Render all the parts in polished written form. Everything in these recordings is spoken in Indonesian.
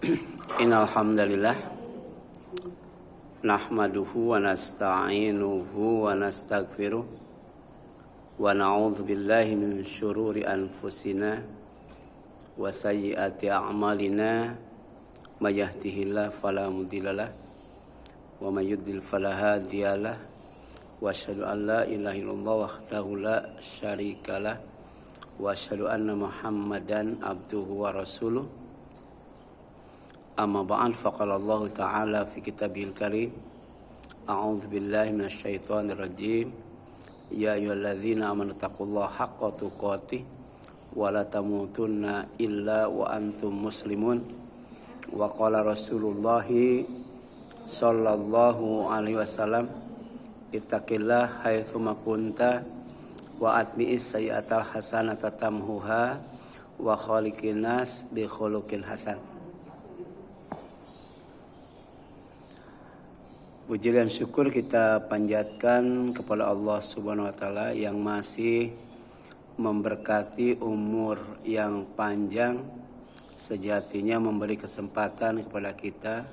Innal hamdalillah nahmaduhu wa nasta'inuhu wa nastaghfiruh wa na'udzu billahi min syururi anfusina wa sayyiati a'malina may yahdihillahu fala mudhillalah wa may yudlil fala hadiyalah wa asyhadu an la ilaha illallah wahdahu la syarikalah wa asyhadu anna Muhammadan abduhu wa rasuluh. Amma ba'd, faqala Allah Ta'ala fi kitabihil karim, a'udzu billahi minasyaitonir rajim, ya ayyuhalladzina amanu taqullaha haqqa tuqatih wa la tamutunna illa wa antum muslimun. Wa qala Rasulullah sallallahu alaihi wasallam, ittaqillah haitsu ma kunta wa atbi'is sayyi'atal hasanata tamhuha wa khaliqin nas bi khuluqin hasan. Puji dan syukur kita panjatkan kepada Allah Subhanahu wa taala yang masih memberkati umur yang panjang, sejatinya memberi kesempatan kepada kita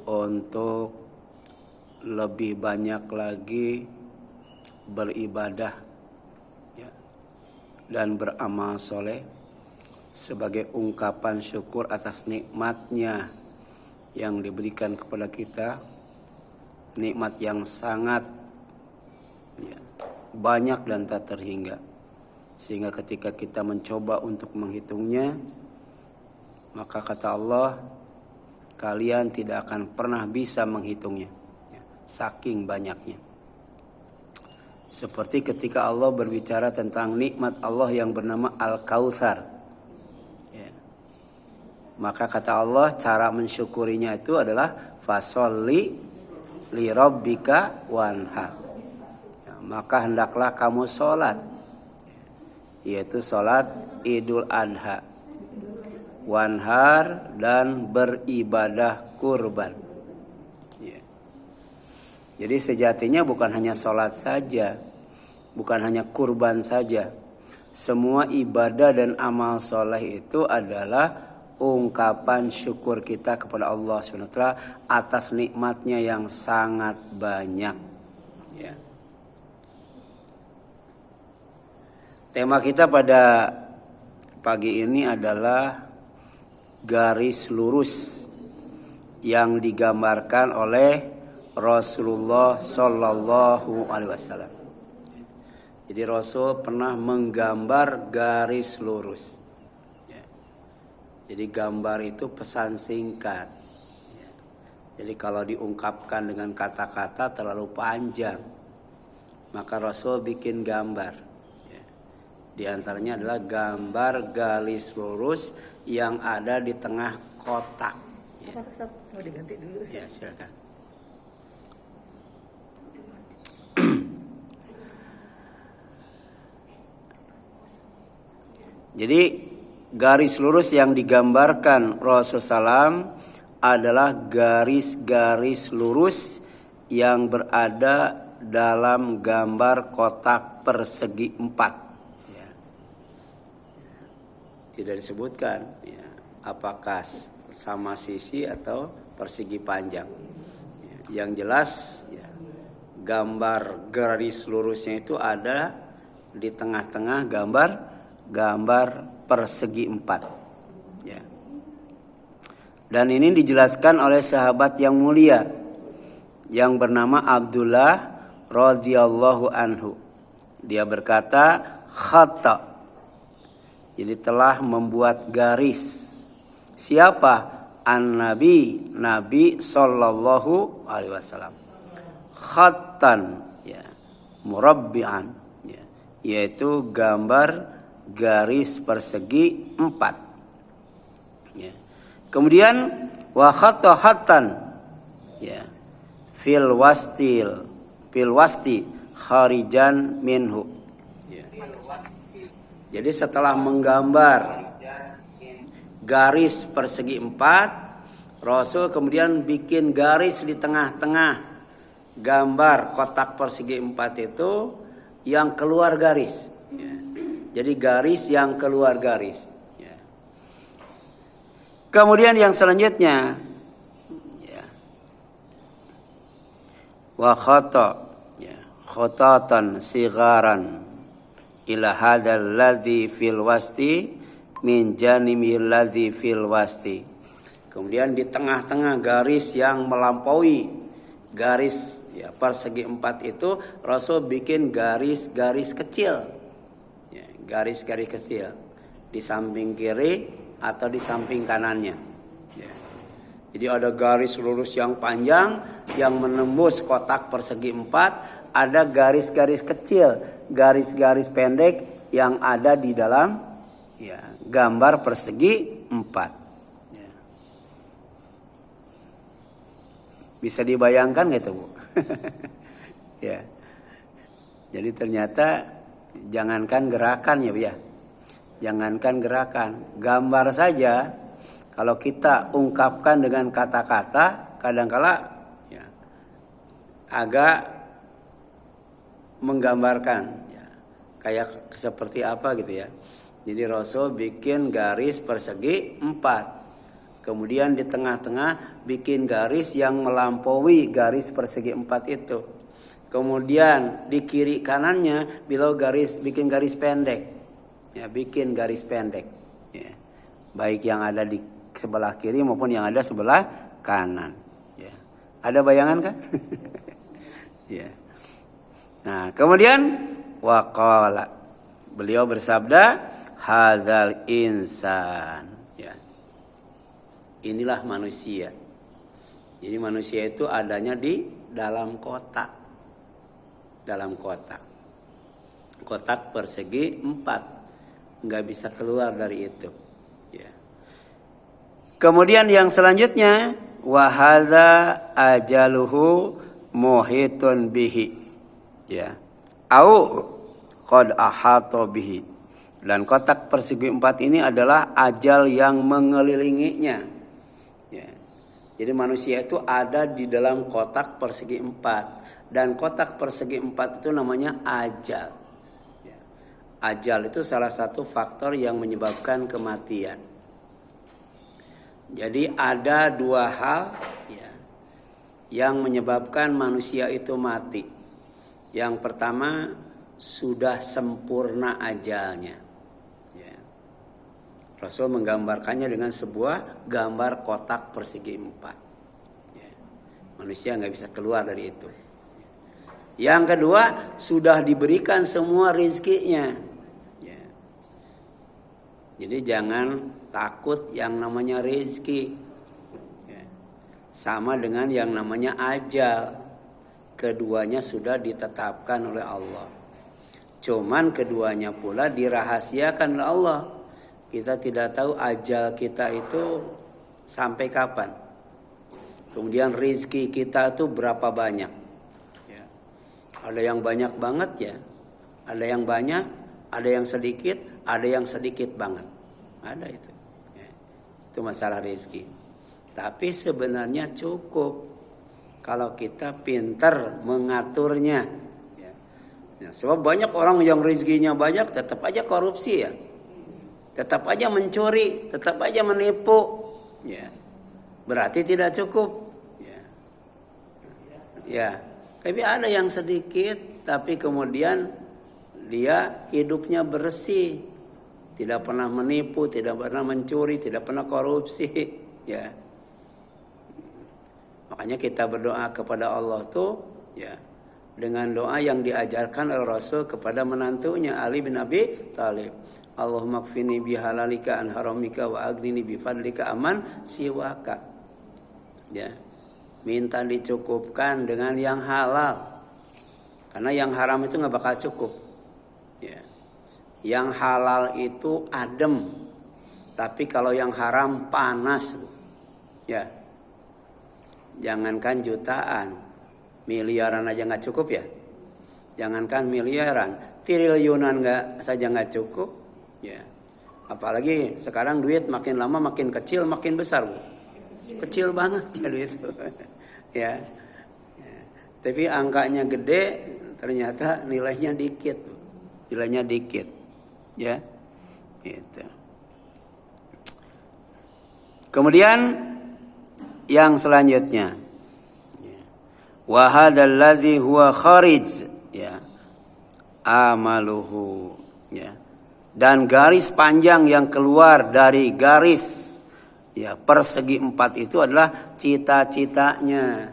untuk lebih banyak lagi beribadah ya, dan beramal soleh sebagai ungkapan syukur atas nikmatnya yang diberikan kepada kita. Nikmat yang sangat ya, banyak dan tak terhingga, sehingga ketika kita mencoba untuk menghitungnya, maka kata Allah, kalian tidak akan pernah bisa menghitungnya ya, saking banyaknya. Seperti ketika Allah berbicara tentang nikmat Allah yang bernama Al-Kautsar ya, maka kata Allah cara mensyukurinya itu adalah fasholli li rabbika wanhar ya, maka hendaklah kamu sholat, yaitu sholat Idul Adha, wanhar, dan beribadah kurban ya. Jadi sejatinya bukan hanya sholat saja, bukan hanya kurban saja, semua ibadah dan amal soleh itu adalah ungkapan syukur kita kepada Allah SWT atas nikmatnya yang sangat banyak ya. Tema kita pada pagi ini adalah garis lurus yang digambarkan oleh Rasulullah Sallallahu Alaihi Wasallam. Jadi Rasul pernah menggambar garis lurus. Jadi gambar itu pesan singkat. Jadi kalau diungkapkan dengan kata-kata terlalu panjang, maka Rasul bikin gambar. Di antaranya adalah gambar garis lurus yang ada di tengah kotak. Apa Ustaz? Mau diganti dulu Ustaz? Ya, silakan. Jadi garis lurus yang digambarkan Rasulullah SAW adalah garis-garis lurus yang berada dalam gambar kotak persegi 4. Ya. Tidak disebutkan ya, apakah sama sisi atau persegi panjang. Ya. Yang jelas ya, gambar garis lurusnya itu ada di tengah-tengah gambar persegi 4 ya. Dan ini dijelaskan oleh sahabat yang mulia yang bernama Abdullah radhiyallahu anhu. Dia berkata khatta, jadi telah membuat garis. Siapa? Nabi sallallahu alaihi wasallam. Khattan ya, murabbi'an ya, yaitu gambar garis persegi 4 ya. Kemudian wa khatta khattan ya, fil wasti kharijan minhu ya. Jadi setelah menggambar garis persegi 4, Rasul kemudian bikin garis di tengah-tengah gambar kotak persegi 4 itu yang keluar garis ya. Jadi garis yang keluar garis ya. Kemudian yang selanjutnya, ya, wa khata, ya, khatatan sigaran ila hadal ladzi fil wasti min janimil ladzi fil wasti. Kemudian di tengah-tengah garis yang melampaui garis, ya, persegi 4 itu Rasul bikin garis-garis kecil, ya, garis-garis kecil di samping kiri atau di samping kanannya, ya. Jadi ada garis lurus yang panjang yang menembus kotak persegi 4, ada garis-garis kecil, garis-garis pendek yang ada di dalam, ya, gambar persegi 4. Bisa dibayangkan gitu, Bu? Ya. Jadi ternyata jangankan gerakan, ya, Bu, ya. Jangankan gerakan, gambar saja kalau kita ungkapkan dengan kata-kata kadangkala, ya, agak menggambarkan, ya, kayak seperti apa gitu, ya. Jadi Rasul bikin garis persegi 4. Kemudian di tengah-tengah bikin garis yang melampaui garis persegi 4 itu. Kemudian di kiri kanannya beliau bikin garis pendek. Ya, bikin garis pendek. Ya. Baik yang ada di sebelah kiri maupun yang ada sebelah kanan. Ya. Ada bayangan kan? Ya. Nah, kemudian waqala, beliau bersabda, hadzal insan. Inilah manusia. Jadi manusia itu adanya di dalam kotak. Dalam kotak. Kotak persegi 4. Nggak bisa keluar dari itu. Ya. Kemudian yang selanjutnya, wahadza ajaluhu muhitun bihi. Ya. Au qad ahata bihi. Dan kotak persegi 4 ini adalah ajal yang mengelilinginya. Jadi manusia itu ada di dalam kotak persegi 4. Dan kotak persegi 4 itu namanya ajal. Ajal itu salah satu faktor yang menyebabkan kematian. Jadi ada 2 hal, ya, yang menyebabkan manusia itu mati. Yang pertama, sudah sempurna ajalnya. Rasul menggambarkannya dengan sebuah gambar kotak persegi 4. Ya. Manusia nggak bisa keluar dari itu. Yang kedua, sudah diberikan semua rezekinya. Ya. Jadi jangan takut yang namanya rezeki. Ya. Sama dengan yang namanya ajal. Keduanya sudah ditetapkan oleh Allah. Cuman keduanya pula dirahasiakan oleh Allah. Kita tidak tahu ajal kita itu sampai kapan. Kemudian rezeki kita itu berapa banyak. Ya. Ada yang banyak banget, ya. Ada yang banyak, ada yang sedikit, ada yang sedikit banget. Ada itu. Ya. Itu masalah rezeki. Tapi sebenarnya cukup kalau kita pintar mengaturnya. Ya. Ya, sebab banyak orang yang rezekinya banyak tetap aja korupsi, ya. Tetap aja mencuri, tetap aja menipu, ya. Berarti tidak cukup, ya. Ya, tapi ada yang sedikit, tapi kemudian dia hidupnya bersih, tidak pernah menipu, tidak pernah mencuri, tidak pernah korupsi, ya. Makanya kita berdoa kepada Allah tuh, ya, dengan doa yang diajarkan oleh Rasul kepada menantunya Ali bin Abi Thalib. Allahumma kfini bihalalika an haramika wa aghnini bifadlika aman siwaka. Ya. Minta dicukupkan dengan yang halal. Karena yang haram itu enggak bakal cukup. Ya. Yang halal itu adem. Tapi kalau yang haram panas. Ya. Jangankan jutaan, miliaran aja enggak cukup, ya. Jangankan miliaran, triliunan saja enggak cukup. Ya, apalagi sekarang duit makin lama makin kecil makin besar, Bu. Kecil banget ya duit. Ya. Ya. Tapi angkanya gede, ternyata nilainya dikit, Bu. Nilainya dikit. Ya. Gitu. Kemudian yang selanjutnya, wa hadzal ladzi huwa kharij, ya, amaluhu, ya. Dan garis panjang yang keluar dari garis, ya, persegi 4 itu adalah cita-citanya.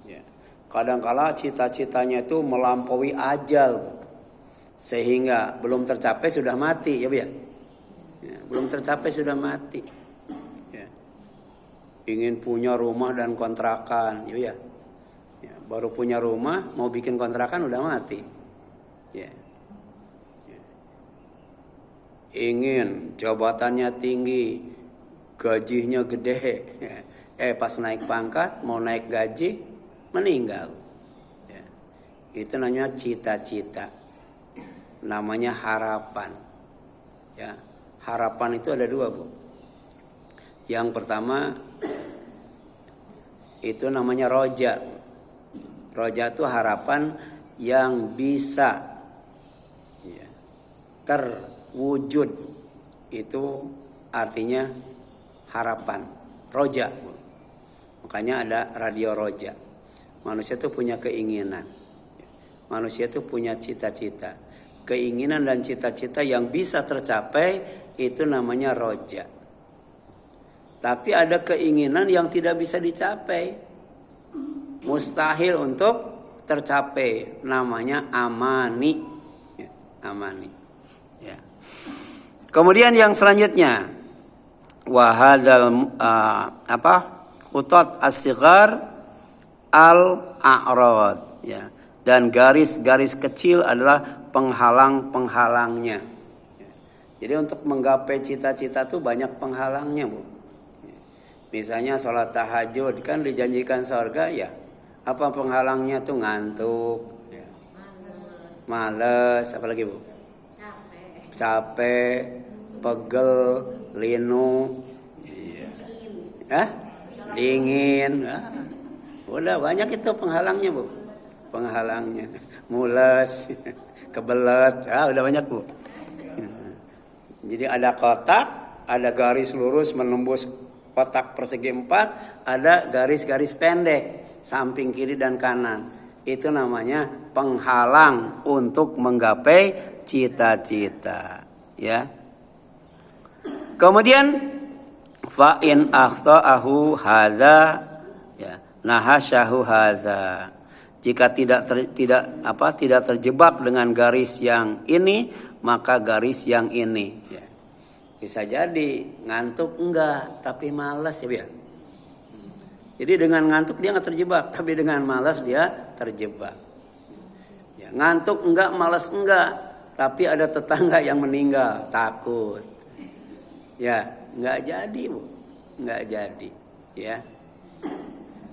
Ya. Kadangkala cita-citanya itu melampaui ajal, sehingga belum tercapai sudah mati, ya, ya, belum tercapai sudah mati. Ya. Ingin punya rumah dan kontrakan, ya, ya, baru punya rumah mau bikin kontrakan udah mati. Ya. Ingin jabatannya tinggi, gajinya gede, pas naik pangkat mau naik gaji meninggal. Ya. Itu namanya cita-cita, namanya harapan. Ya. Harapan itu ada 2, Bu. Yang pertama itu namanya roja. Roja itu harapan yang bisa, ya, terwujud. Itu artinya harapan, roja. Makanya ada radio roja. Manusia itu punya keinginan, manusia itu punya cita-cita. Keinginan dan cita-cita yang bisa tercapai itu namanya roja. Tapi ada keinginan yang tidak bisa dicapai, mustahil untuk tercapai, namanya amani, ya, amani. Ya. Kemudian yang selanjutnya, wahadal khutat as-sighar al-a'rad, ya. Dan garis-garis kecil adalah penghalang-penghalangnya. Ya. Jadi untuk menggapai cita-cita itu banyak penghalangnya, Bu. Ya. Misalnya sholat tahajud kan dijanjikan surga, ya. Apa penghalangnya tuh? Ngantuk, ya. Males, apalagi, Bu? Capek, pegel, linu, iya. Dingin. Udah banyak itu penghalangnya, Bu. Penghalangnya. Mules, kebelet, udah banyak, Bu. Jadi ada kotak, ada garis lurus menembus kotak persegi 4, ada garis-garis pendek samping kiri dan kanan. Itu namanya penghalang untuk menggapai cita-cita, ya. Kemudian fa in akhtaahu hadza, ya, nahasyahu hadza. Jika tidak terjebak dengan garis yang ini, maka garis yang ini, ya. Bisa jadi ngantuk enggak, tapi malas, ya. Jadi dengan ngantuk dia enggak terjebak, tapi dengan malas dia terjebak. Ya, ngantuk enggak, malas enggak, tapi ada tetangga yang meninggal, takut. Ya, enggak jadi, Bu. Enggak jadi, ya.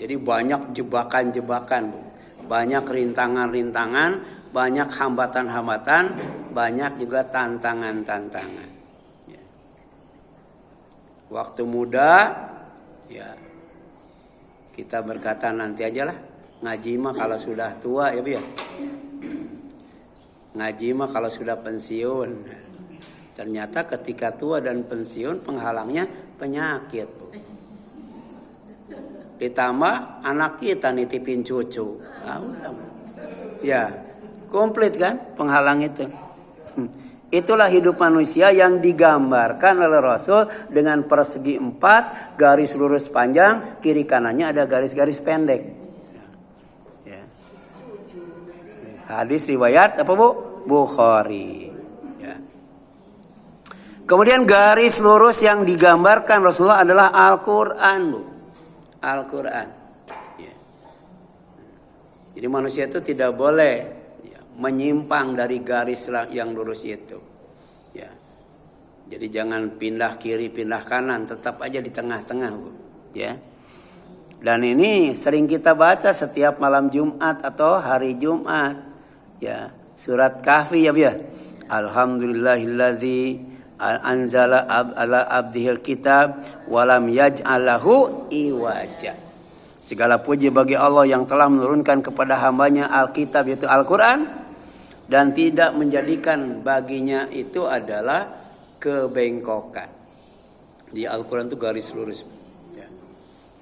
Jadi banyak jebakan-jebakan, Bu. Banyak rintangan-rintangan, banyak hambatan-hambatan, banyak juga tantangan-tantangan. Ya. Waktu muda, ya, kita berkata nanti aja lah. Ngaji mah kalau sudah tua, ya, Bu, ya. Ngaji mah kalau sudah pensiun. Ternyata ketika tua dan pensiun penghalangnya penyakit, Bu. Ditambah anak kita nitipin cucu. Udah. Ya, komplit kan penghalang itu. Itulah hidup manusia yang digambarkan oleh Rasul dengan persegi 4, garis lurus panjang, kiri kanannya ada garis-garis pendek. Ya. Hadis riwayat apa, Bu? Bukhari. Ya. Kemudian garis lurus yang digambarkan Rasulullah adalah Al-Quran, Bu. Al-Quran. Ya. Jadi manusia itu tidak boleh, ya, menyimpang dari garis yang lurus itu. Ya. Jadi jangan pindah kiri, pindah kanan, tetap aja di tengah-tengah, Bu. Ya. Dan ini sering kita baca setiap malam Jumat atau hari Jumat. Ya, surat Kahfi, ya, ya. Alhamdulillahilladzi anzala ala abdihil kitab walam yaj'alahu iwaja. Segala puji bagi Allah yang telah menurunkan kepada hambanya Alkitab, yaitu Al-Quran, dan tidak menjadikan baginya itu adalah kebengkokan. Di Al-Quran itu garis lurus.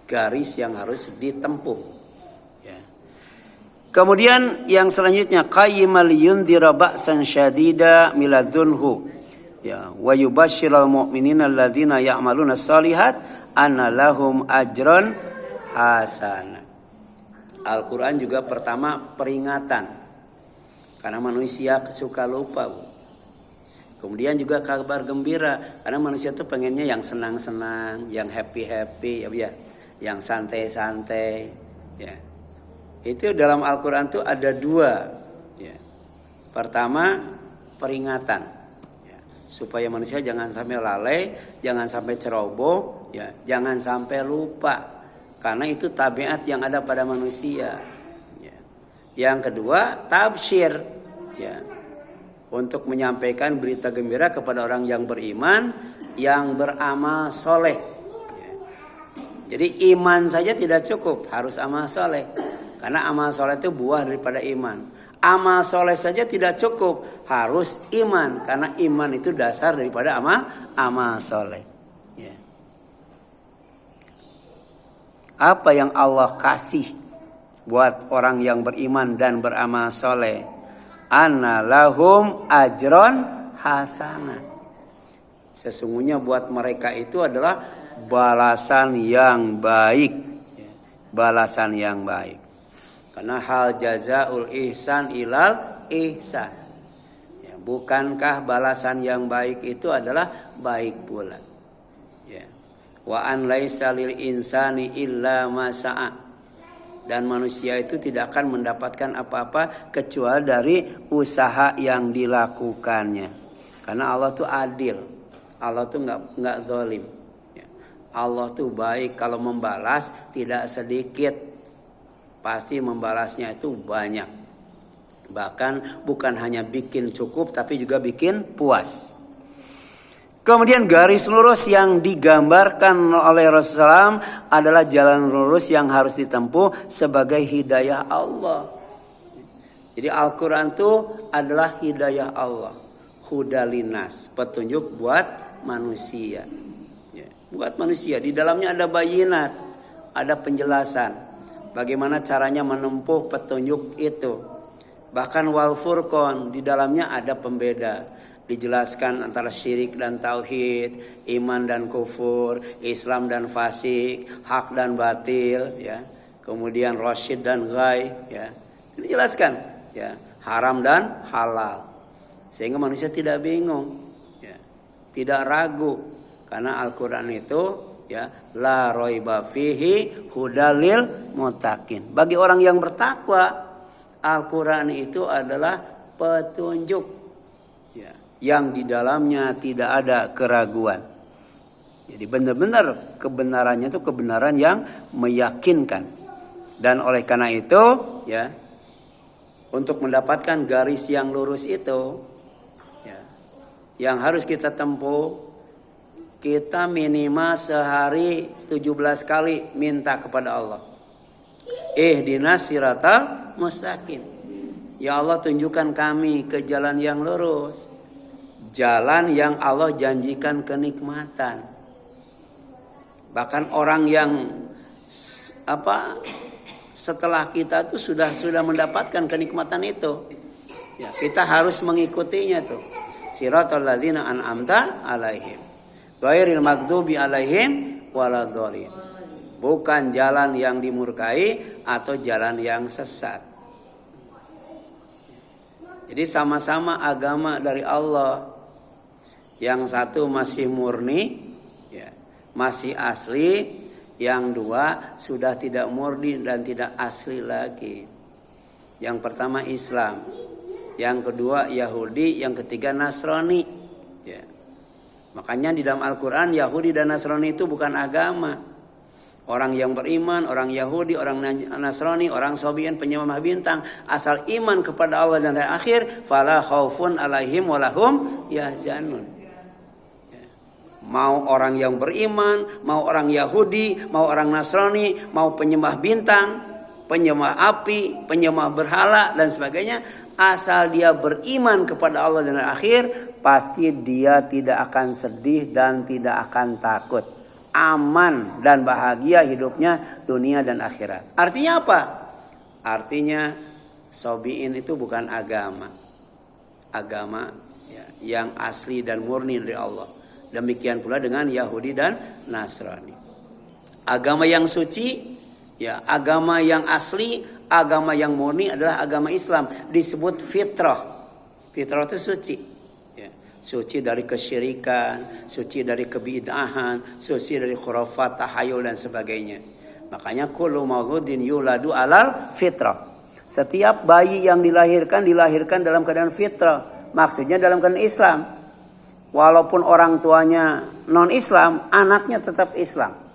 garis yang harus ditempuh. Ya. Kemudian yang selanjutnya qayyimal yundhira ba'san syadida miladunhu. Ya, wa yubashshiral mu'minina alladzina ya'maluna shalihat anna lahum ajran hasanah. Al-Qur'an juga pertama peringatan. Karena manusia suka lupa. Kemudian juga kabar gembira. Karena manusia tuh pengennya yang senang-senang, yang happy-happy, ya, yang santai-santai. Ya. Itu dalam Al-Quran tuh ada dua. Ya. Pertama peringatan, ya. Supaya manusia jangan sampai lalai, jangan sampai ceroboh, ya. Jangan sampai lupa. Karena itu tabiat yang ada pada manusia. Ya. Yang kedua tabsyir, ya. Untuk menyampaikan berita gembira kepada orang yang beriman, yang beramal soleh. Ya. Jadi iman saja tidak cukup, harus amal soleh. Karena amal soleh itu buah daripada iman. Amal soleh saja tidak cukup, harus iman. Karena iman itu dasar daripada amal soleh. Ya. Apa yang Allah kasih buat orang yang beriman dan beramal soleh? Anna lahum ajron hasanah. Sesungguhnya buat mereka itu adalah balasan yang baik. Balasan yang baik. Karena hal jazaul ihsan ilal ihsan. Ya, bukankah balasan yang baik itu adalah baik pula. Ya. Wa an laisa lil insani illa ma sa'a. Dan manusia itu tidak akan mendapatkan apa-apa kecuali dari usaha yang dilakukannya. Karena Allah tuh adil. Allah tuh nggak zalim. Ya. Allah tuh baik, kalau membalas tidak sedikit. Pasti membalasnya itu banyak. Bahkan bukan hanya bikin cukup tapi juga bikin puas. Kemudian garis lurus yang digambarkan oleh Rasulullah SAW adalah jalan lurus yang harus ditempuh sebagai hidayah Allah. Jadi Al-Quran itu adalah hidayah Allah. Hudalinas, petunjuk buat manusia. Ya, buat manusia. Di dalamnya ada bayinat, ada penjelasan. Bagaimana caranya menempuh petunjuk itu. Bahkan wal furqan, di dalamnya ada pembeda. Dijelaskan antara syirik dan tauhid, iman dan kufur, Islam dan fasik, hak dan batil, ya. Kemudian rasyid dan ghay, ya. Dijelaskan, ya, haram dan halal. Sehingga manusia tidak bingung, ya. Tidak ragu, karena Al-Qur'an itu, ya, la raiba fihi hudalil muttaqin. Bagi orang yang bertakwa, Al-Qur'an itu adalah petunjuk, yang di dalamnya tidak ada keraguan. Jadi benar-benar kebenarannya itu kebenaran yang meyakinkan. Dan oleh karena itu, ya, untuk mendapatkan garis yang lurus itu, ya, yang harus kita tempuh, kita minimal sehari 17 kali minta kepada Allah. Ihdinas siratal mustaqim. Ya Allah, tunjukkan kami ke jalan yang lurus. Jalan yang Allah janjikan kenikmatan. Bahkan orang yang setelah kita tuh sudah mendapatkan kenikmatan itu, ya, kita harus mengikutinya tuh. Siratal ladzina an'amta alaihim ghairil maghdubi alaihim waladhdallin. Bukan jalan yang dimurkai atau jalan yang sesat. Jadi sama-sama agama dari Allah. Yang satu masih murni, ya, masih asli. Yang dua sudah tidak murni dan tidak asli lagi. Yang pertama Islam, yang kedua Yahudi, yang ketiga Nasrani. Ya. Makanya di dalam Al-Quran Yahudi dan Nasrani itu bukan agama. Orang yang beriman, orang Yahudi, orang Nasrani, orang Sobian, penyembah bintang, asal iman kepada Allah dan hari akhir, fala khaufun alaihim walahum yahzanun. Mau orang yang beriman, mau orang Yahudi, mau orang Nasrani, mau penyembah bintang, penyembah api, penyembah berhala dan sebagainya, asal dia beriman kepada Allah dan akhir, pasti dia tidak akan sedih dan tidak akan takut. aman dan bahagia hidupnya dunia dan akhirat. Artinya apa? Artinya Sabi'in itu bukan agama. Agama ya, yang asli dan murni dari Allah. Demikian pula dengan Yahudi dan Nasrani. Agama yang suci, ya, agama yang asli, agama yang murni adalah agama Islam. Disebut fitrah. Fitrah itu suci. Ya. Suci dari kesyirikan, suci dari kebid'ahan, suci dari khurafat, tahayul dan sebagainya. Makanya kullu mauludin yuladu alal fitrah. Setiap bayi yang dilahirkan dalam keadaan fitrah. Maksudnya dalam keadaan Islam. Walaupun orang tuanya non-Islam, anaknya tetap Islam.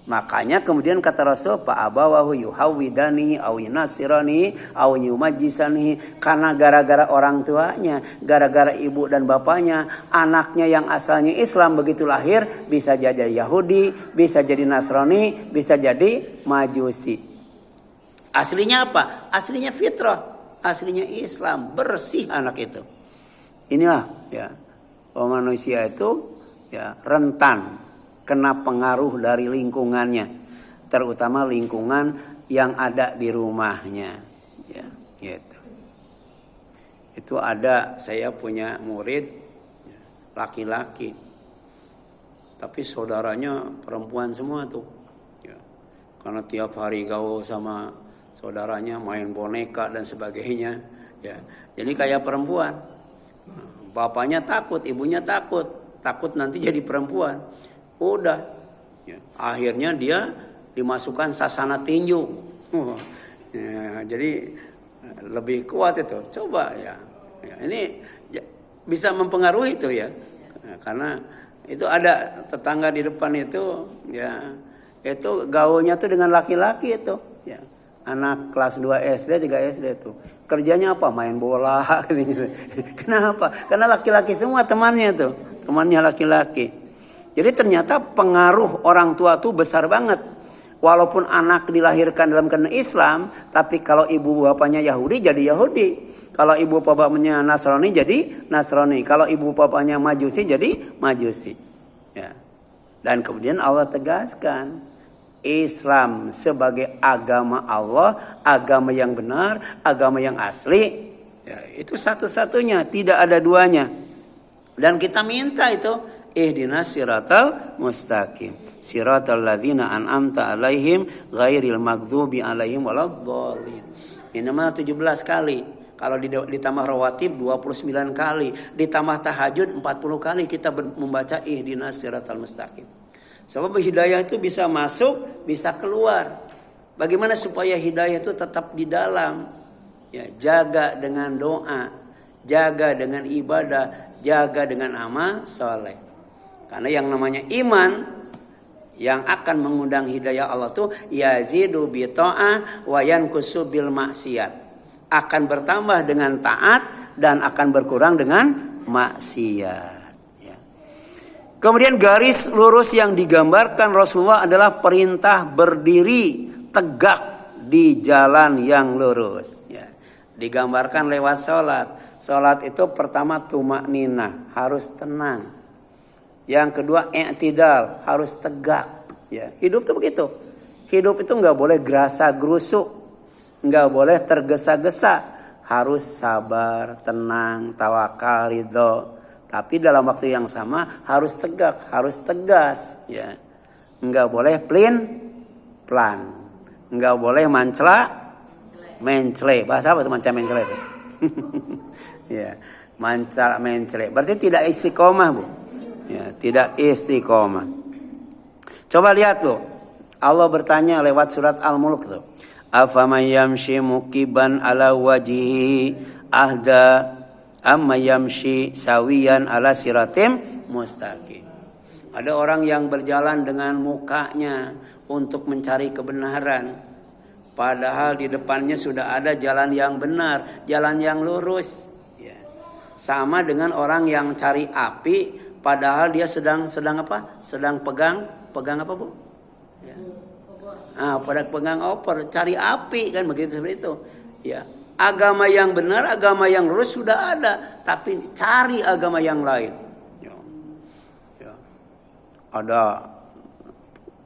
Makanya kemudian kata Rasul, fa abawahu yuhawidanihi aw yunasiranihi aw yumajjisanihi, karena gara-gara orang tuanya, gara-gara ibu dan bapaknya, anaknya yang asalnya Islam begitu lahir bisa jadi Yahudi, bisa jadi Nasrani, bisa jadi Majusi. Aslinya apa? Aslinya fitrah, aslinya Islam, bersih anak itu. Inilah ya, manusia itu ya rentan kena pengaruh dari lingkungannya, terutama lingkungan yang ada di rumahnya, ya, gitu. Itu ada, saya punya murid laki-laki, tapi saudaranya perempuan semua tuh, ya. Karena tiap hari gaul sama saudaranya, main boneka dan sebagainya, ya. Jadi kayak perempuan, bapaknya takut, ibunya takut nanti jadi perempuan. Udah, ya, akhirnya dia dimasukkan sasana tinju. Ya, jadi lebih kuat itu. Coba ya, ini ya, bisa mempengaruhi itu ya, karena itu ada tetangga di depan itu, ya, itu gaulnya tuh dengan laki-laki itu, ya, anak kelas 2 SD, 3 SD itu. Kerjanya apa? Main bola. Gitu. Kenapa? Karena laki-laki semua temannya tuh, temannya laki-laki. Jadi ternyata pengaruh orang tua tuh besar banget. Walaupun anak dilahirkan dalam keadaan Islam, tapi kalau ibu bapaknya Yahudi jadi Yahudi. Kalau ibu bapaknya Nasrani jadi Nasrani. Kalau ibu bapaknya Majusi jadi Majusi. Ya. Dan kemudian Allah tegaskan, Islam sebagai agama Allah, agama yang benar, agama yang asli. Ya, itu satu-satunya, tidak ada duanya. Dan kita minta itu, ihdinas siratal mustaqim, siratal ladzina an'amta alaihim ghairil maghdubi alaihim waladdallin. Minimal 17 kali. Kalau ditambah rawatib 29 kali, ditambah tahajud 40 kali kita membaca ihdinas siratal mustaqim. Sebab hidayah itu bisa masuk, bisa keluar. Bagaimana supaya hidayah itu tetap di dalam? Ya, jaga dengan doa, jaga dengan ibadah, jaga dengan amal soleh. Karena yang namanya iman yang akan mengundang hidayah Allah tuh yazidu bi ta'ah wa yanqusu bil maksiat. Akan bertambah dengan taat dan akan berkurang dengan maksiat. Ya. Kemudian garis lurus yang digambarkan Rasulullah adalah perintah berdiri tegak di jalan yang lurus. Ya. Digambarkan lewat sholat. Sholat itu pertama tumakninah, harus tenang. Yang kedua i'tidal, harus tegak. Ya, hidup itu begitu. Hidup itu nggak boleh gerasa gerusuk, nggak boleh tergesa-gesa. Harus sabar, tenang, tawakal, ridho. Tapi dalam waktu yang sama harus tegak, harus tegas. Ya, nggak boleh plan, nggak boleh mencela. Bahasa apa tuh mencela itu? Ya, mencela. Berarti tidak istiqomah, Bu. Ya, tidak istiqomah. Coba lihat tuh. Allah bertanya lewat surat Al-Mulk tuh. Afaman yamshi muqiban ala wajhihi ahda amma yamshi sawiyan ala siratim mustaqim. Ada orang yang berjalan dengan mukanya untuk mencari kebenaran. Padahal di depannya sudah ada jalan yang benar, jalan yang lurus. Ya. Sama dengan orang yang cari api. Padahal dia sedang apa? Sedang pegang apa, Bu? Ya. Pada pegang opor, cari api kan begitu seperti itu. Ya. Agama yang benar, agama yang lurus sudah ada, tapi cari agama yang lain. Ya. Ya. Ada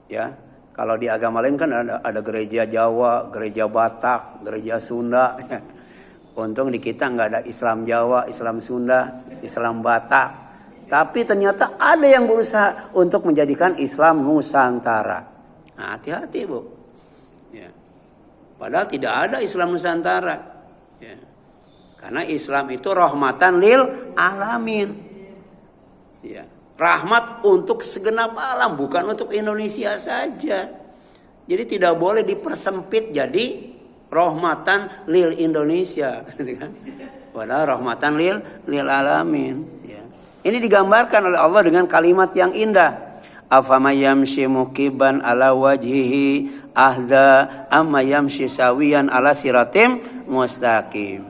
Ya, kalau di agama lain kan ada gereja Jawa, gereja Batak, gereja Sunda. Untung di kita nggak ada Islam Jawa, Islam Sunda, Islam Batak. Tapi ternyata ada yang berusaha untuk menjadikan Islam Nusantara. Nah, hati-hati Bu. Ya. Padahal tidak ada Islam Nusantara. Ya. Karena Islam itu rahmatan lil alamin. Ya. Rahmat untuk segenap alam, bukan untuk Indonesia saja. Jadi tidak boleh dipersempit jadi rahmatan lil Indonesia. Padahal rahmatan lil alamin. Ya. Ini digambarkan oleh Allah dengan kalimat yang indah. Afamay yamshi mukiban ala wajhihi ahda amma yamshi sawiyan ala siratim mustaqim.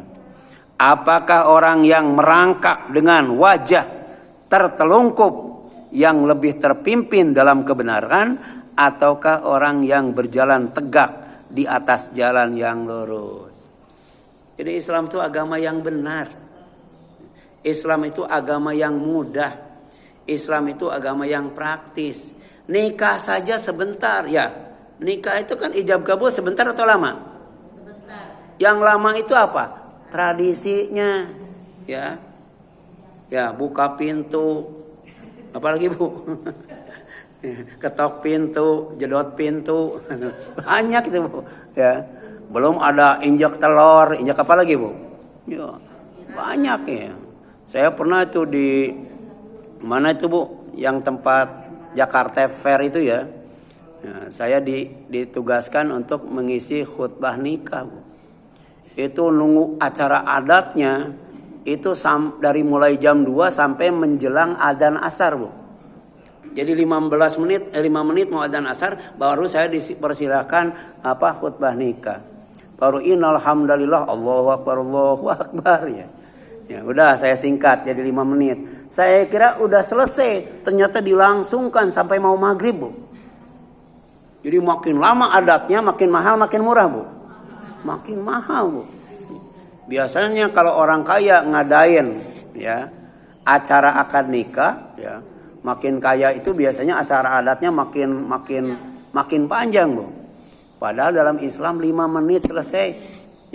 Apakah orang yang merangkak dengan wajah tertelungkup yang lebih terpimpin dalam kebenaran, ataukah orang yang berjalan tegak di atas jalan yang lurus? Jadi Islam itu agama yang benar. Islam itu agama yang mudah. Islam itu agama yang praktis. Nikah saja sebentar ya. Nikah itu kan ijab kabul sebentar atau lama? Sebentar. Yang lama itu apa? Tradisinya. Ya. Ya, buka pintu. Apalagi Bu? Ketok pintu, jedot pintu. Banyak itu Bu. Ya. Belum ada injak telur, injak apa lagi Bu? Ya, banyak ya. Saya pernah itu di mana itu Bu? Yang tempat Jakarta Fair itu ya. Ya, saya ditugaskan untuk mengisi khutbah nikah Bu. Itu nunggu acara adatnya itu dari mulai jam 2 sampai menjelang adzan asar Bu. Jadi 5 menit mau adzan asar baru saya dipersilakan khutbah nikah. Baru innal hamdalillah Allahu akbar ya. Ya udah saya singkat jadi 5 menit. Saya kira udah selesai, ternyata dilangsungkan sampai mau maghrib Bu. Jadi makin lama adatnya makin mahal makin murah Bu. Makin mahal Bu. Biasanya kalau orang kaya ngadain ya acara akad nikah ya, makin kaya itu biasanya acara adatnya makin panjang Bu. Padahal dalam Islam 5 menit selesai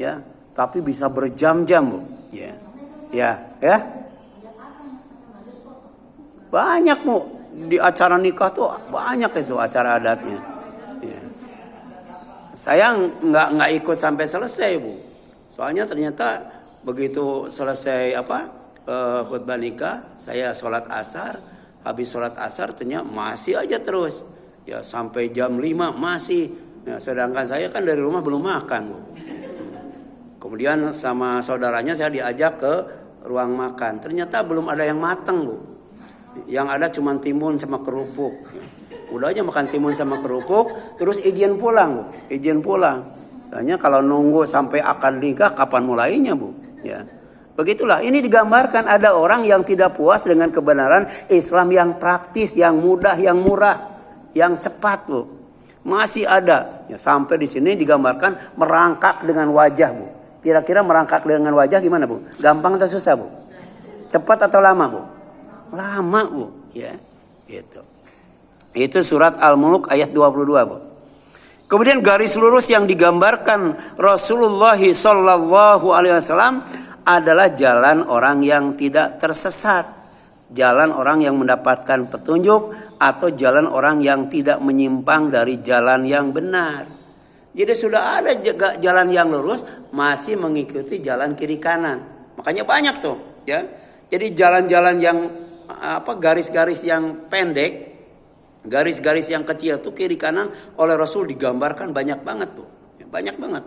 ya, tapi bisa berjam-jam Bu. Ya. Ya. Banyak Bu di acara nikah tuh banyak itu acara adatnya. Ya. Saya nggak ikut sampai selesai Bu. Soalnya ternyata begitu selesai khutbah nikah, saya sholat asar. Habis sholat asar ternyata masih aja terus. Ya sampai jam 5 masih. Ya, sedangkan saya kan dari rumah belum makan Bu. Kemudian sama saudaranya saya diajak ke ruang makan. Ternyata belum ada yang mateng Bu. Yang ada cuma timun sama kerupuk. Udah aja makan timun sama kerupuk, terus izin pulang Bu. Izin pulang. Soalnya kalau nunggu sampai akad nikah kapan mulainya Bu? Ya. Begitulah. Ini digambarkan ada orang yang tidak puas dengan kebenaran Islam yang praktis, yang mudah, yang murah, yang cepat Bu. Masih ada. Ya, sampai di sini digambarkan merangkak dengan wajah Bu. Kira-kira merangkak dengan wajah gimana Bu? Gampang atau susah Bu? Cepat atau lama Bu? Lama Bu. Ya, gitu. Itu surat Al-Mulk ayat 22 Bu. Kemudian garis lurus yang digambarkan Rasulullah Sallallahu Alaihi Wasallam adalah jalan orang yang tidak tersesat, jalan orang yang mendapatkan petunjuk, atau jalan orang yang tidak menyimpang dari jalan yang benar. Jadi sudah ada jalan yang lurus, masih mengikuti jalan kiri kanan. Makanya banyak tuh, ya. Jadi jalan-jalan yang garis-garis yang pendek, garis-garis yang kecil tuh kiri kanan oleh Rasul digambarkan banyak banget tuh. Ya, banyak banget.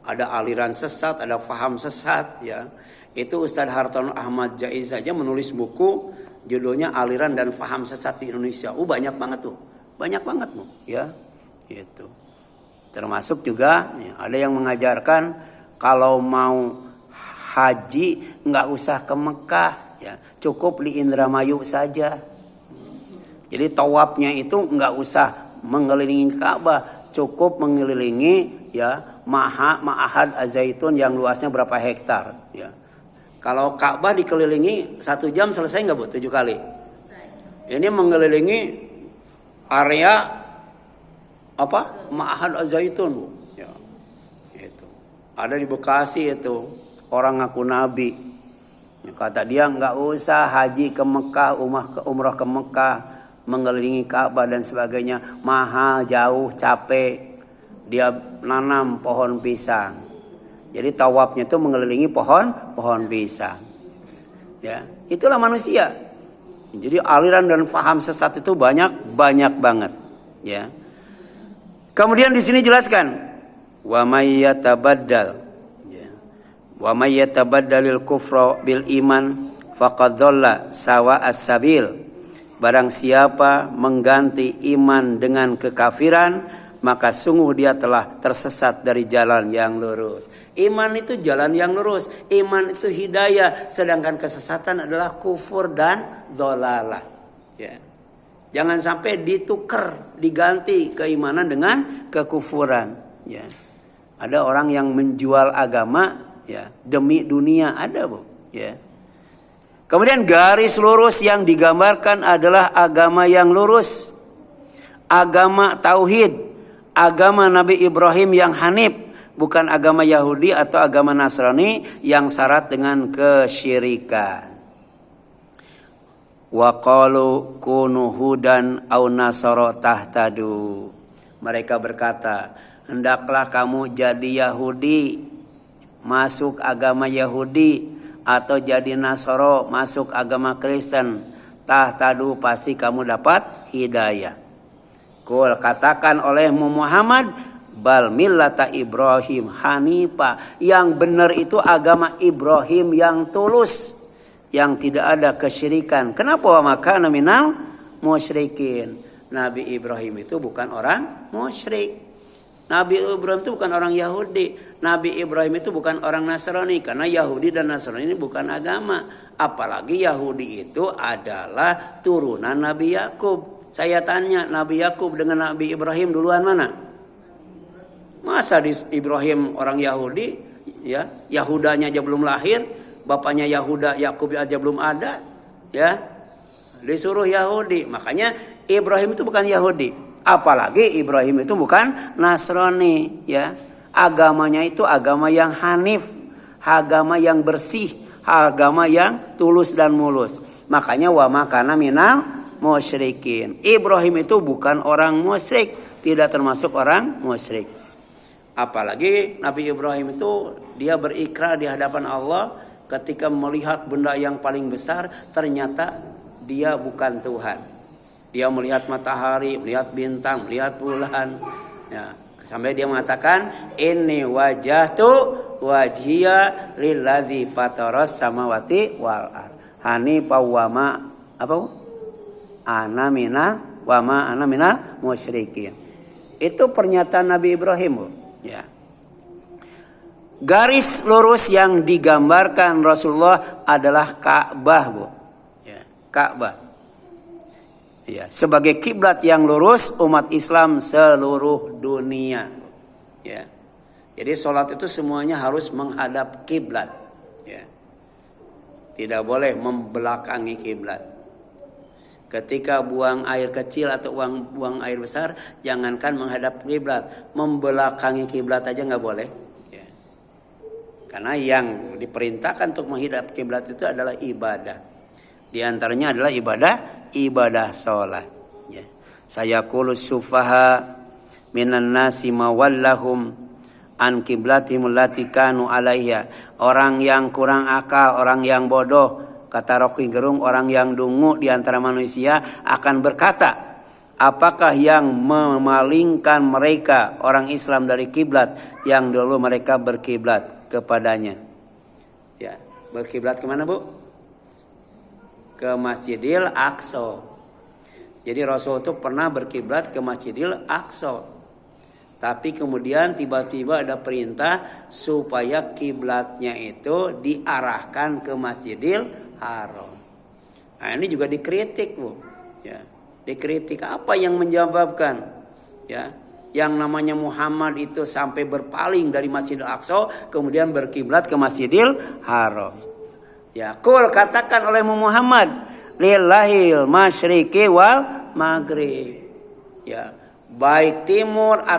Ada aliran sesat, ada faham sesat ya. Itu Ustadz Hartono Ahmad Jaiz saja menulis buku judulnya Aliran dan Faham Sesat di Indonesia. Banyak banget tuh. Banyak banget tuh ya. Gitu. Termasuk juga ya, ada yang mengajarkan kalau mau haji nggak usah ke Mekah ya. Cukup di Indramayu saja. Jadi tawafnya itu nggak usah mengelilingi Ka'bah, cukup mengelilingi ya Ma'had Az-Zaitun yang luasnya berapa hektar. Ya. Kalau Ka'bah dikelilingi 1 jam selesai nggak Bu? 7 kali. Ini mengelilingi area apa? Ma'had Az-Zaitun, Bu. Ya. Itu. Ada di Bekasi itu, orang ngaku nabi. Kata dia nggak usah haji ke Mekah, umrah ke Mekah, mengelilingi Ka'bah dan sebagainya, mahal, jauh, capek. Dia nanam pohon pisang. Jadi tawafnya itu mengelilingi pohon pisang. Ya, itulah manusia. Jadi aliran dan faham sesat itu banyak banget. Ya. Kemudian di sini jelaskan, wa may yatabaddal. Wa may yatabaddalil kufra bil iman faqad dhalla sawa as-sabil. Barang siapa mengganti iman dengan kekafiran, maka sungguh dia telah tersesat dari jalan yang lurus. Iman itu jalan yang lurus, iman itu hidayah, sedangkan kesesatan adalah kufur dan dhalalah. Ya. Jangan sampai ditukar, diganti keimanan dengan kekufuran. Ya. Ada orang yang menjual agama, ya, demi dunia, ada, Bu. Ya. Kemudian garis lurus yang digambarkan adalah agama yang lurus, agama tauhid, agama Nabi Ibrahim yang hanif, bukan agama Yahudi atau agama Nasrani yang syarat dengan kesyirikan. Wa qalu kunu hudan aw nasara tahtadu. Mereka berkata, hendaklah kamu jadi Yahudi, masuk agama Yahudi, atau jadi Nasoro, masuk agama Kristen. Tahtadu, pasti kamu dapat hidayah. Kul, katakan oleh Muhammad, bal millata Ibrahim hanifa. Yang benar itu agama Ibrahim yang tulus, yang tidak ada kesyirikan. Kenapa wa makana minal musyrikin? Nabi Ibrahim itu bukan orang musyrik. Nabi Ibrahim itu bukan orang Yahudi. Nabi Ibrahim itu bukan orang Nasrani. Karena Yahudi dan Nasrani ini bukan agama. Apalagi Yahudi itu adalah turunan Nabi Yakub. Saya tanya, Nabi Yakub dengan Nabi Ibrahim duluan mana? Masa di Ibrahim orang Yahudi? Ya, Yahudanya aja belum lahir. Bapaknya Yahuda, Yakub aja belum ada. Ya, disuruh Yahudi. Makanya Ibrahim itu bukan Yahudi. Apalagi Ibrahim itu bukan Nasrani, ya. Agamanya itu agama yang hanif, agama yang bersih, agama yang tulus dan mulus. Makanya wa makana minal musyrikin. Ibrahim itu bukan orang musyrik, tidak termasuk orang musyrik. Apalagi Nabi Ibrahim itu dia berikrar di hadapan Allah ketika melihat benda yang paling besar, ternyata dia bukan Tuhan. Dia melihat matahari, melihat bintang, melihat bulan. Ya, sampai dia mengatakan, inni wajahtu wajhiya lilladzi fataras samawati wal ard. Hanifa wa ma apa? Ana mina musyrikin. Itu pernyataan Nabi Ibrahim, Bu. Ya. Garis lurus yang digambarkan Rasulullah adalah Ka'bah, Bu. Ya, Ka'bah. Ya, sebagai kiblat yang lurus umat Islam seluruh dunia. Ya. Jadi sholat itu semuanya harus menghadap kiblat. Ya. Tidak boleh membelakangi kiblat. Ketika buang air kecil atau buang air besar, jangankan menghadap kiblat, membelakangi kiblat aja nggak boleh. Ya. Karena yang diperintahkan untuk menghadap kiblat itu adalah ibadah. Di antaranya adalah ibadah sholat. Ya. Saya qulu sufaha minan nasi mawallahum an qiblatihim allati kanu alaiha. Orang yang kurang akal, orang yang bodoh, kata Rocky Gerung, orang yang dungu di antara manusia akan berkata, apakah yang memalingkan mereka orang Islam dari kiblat yang dulu mereka berkiblat kepadanya? Ya, berkiblat kemana, Bu? Ke Masjidil Aqsa. Jadi Rasul itu pernah berkiblat ke Masjidil Aqsa. Tapi kemudian tiba-tiba ada perintah supaya kiblatnya itu diarahkan ke Masjidil Haram. Nah, ini juga dikritik, Bu. Ya, dikritik. Apa yang menyebabkan? Ya, yang namanya Muhammad itu sampai berpaling dari Masjidil Aqsa, kemudian berkiblat ke Masjidil Haram. Ya, kul, katakan oleh Muhammad, lillahil masyriqi wal maghrib. Ya, baik timur atau